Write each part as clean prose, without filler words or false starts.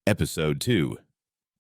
Episode 2,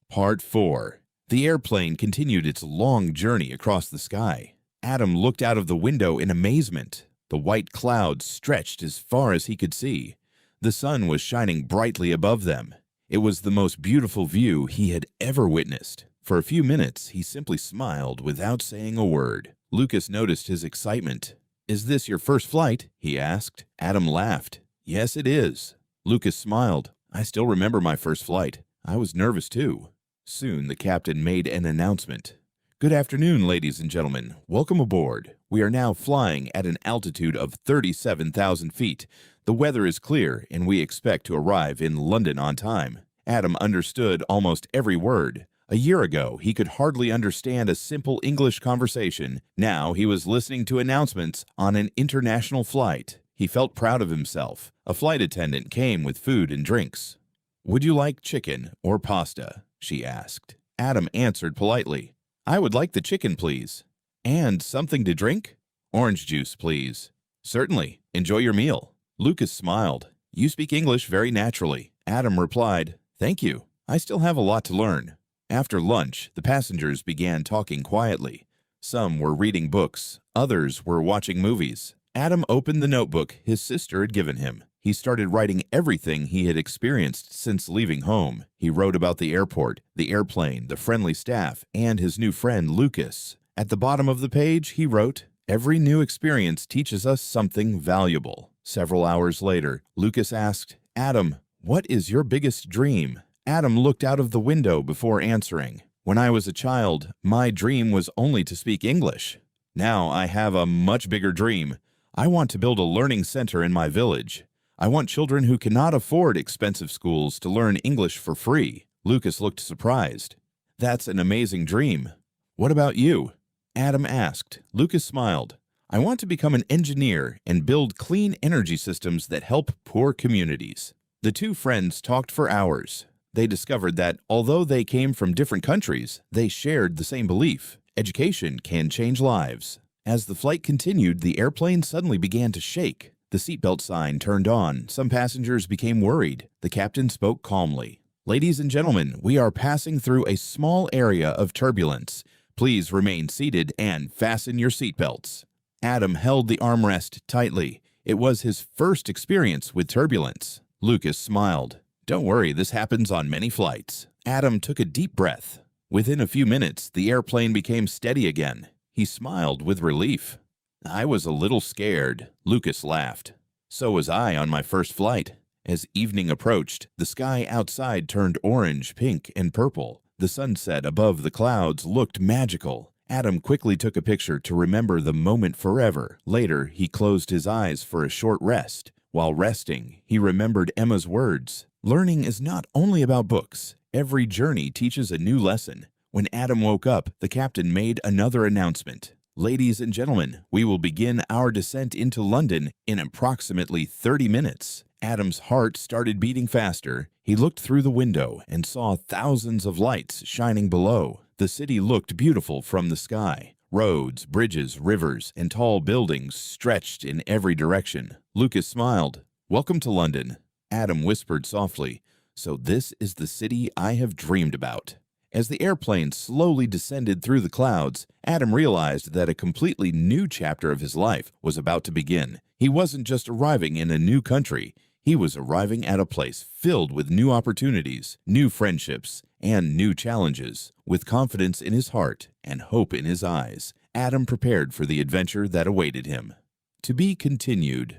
Part 4. The airplane continued its long journey across the sky. Adam looked out of the window in amazement. The white clouds stretched as far as he could see. The sun was shining brightly above them. It was the most beautiful view he had ever witnessed. For a few minutes, he simply smiled without saying a word. Lucas noticed his excitement. "Is this your first flight?" he asked. Adam laughed. "Yes, it is." Lucas smiled. "I still remember my first flight. I was nervous too." Soon the captain made an announcement. "Good afternoon, ladies and gentlemen. Welcome aboard. We are now flying at an altitude of 37,000 feet. The weather is clear, and we expect to arrive in London on time." Adam understood almost every word. A year ago, he could hardly understand a simple English conversation. Now he was listening to announcements on an international flight. He felt proud of himself. A flight attendant came with food and drinks. "Would you like chicken or pasta?" she asked. Adam answered politely. "I would like the chicken, please." "And something to drink?" "Orange juice, please." "Certainly. Enjoy your meal." Lucas smiled. "You speak English very naturally." Adam replied, "Thank you. I still have a lot to learn." After lunch, the passengers began talking quietly. Some were reading books, others were watching movies. Adam opened the notebook his sister had given him. He started writing everything he had experienced since leaving home. He wrote about the airport, the airplane, the friendly staff, and his new friend Lucas. At the bottom of the page, he wrote, "Every new experience teaches us something valuable." Several hours later, Lucas asked, "Adam, what is your biggest dream?" Adam looked out of the window before answering. "When I was a child, my dream was only to speak English. Now I have a much bigger dream. I want to build a learning center in my village. I want children who cannot afford expensive schools to learn English for free." Lucas looked surprised. "That's an amazing dream. What about you?" Adam asked. Lucas smiled. "I want to become an engineer and build clean energy systems that help poor communities." The two friends talked for hours. They discovered that, although they came from different countries, they shared the same belief: education can change lives. As the flight continued, the airplane suddenly began to shake. The seatbelt sign turned on. Some passengers became worried. The captain spoke calmly. "Ladies and gentlemen, we are passing through a small area of turbulence. Please remain seated and fasten your seatbelts." Adam held the armrest tightly. It was his first experience with turbulence. Lucas smiled. "Don't worry, this happens on many flights." Adam took a deep breath. Within a few minutes, the airplane became steady again. He smiled with relief. "I was a little scared." Lucas laughed. "So was I on my first flight." As evening approached, the sky outside turned orange, pink, and purple. The sunset above the clouds looked magical. Adam quickly took a picture to remember the moment forever. Later, he closed his eyes for a short rest. While resting, he remembered Emma's words. Learning is not only about books. Every journey teaches a new lesson. When Adam woke up, the captain made another announcement. "Ladies and gentlemen, we will begin our descent into London in approximately 30 minutes. Adam's heart started beating faster. He looked through the window and saw thousands of lights shining below. The city looked beautiful from the sky. Roads, bridges, rivers, and tall buildings stretched in every direction. Lucas smiled. "Welcome to London." Adam whispered softly, "So this is the city I have dreamed about." As the airplane slowly descended through the clouds, Adam realized that a completely new chapter of his life was about to begin. He wasn't just arriving in a new country. He was arriving at a place filled with new opportunities, new friendships, and new challenges. With confidence in his heart and hope in his eyes, Adam prepared for the adventure that awaited him. To be continued.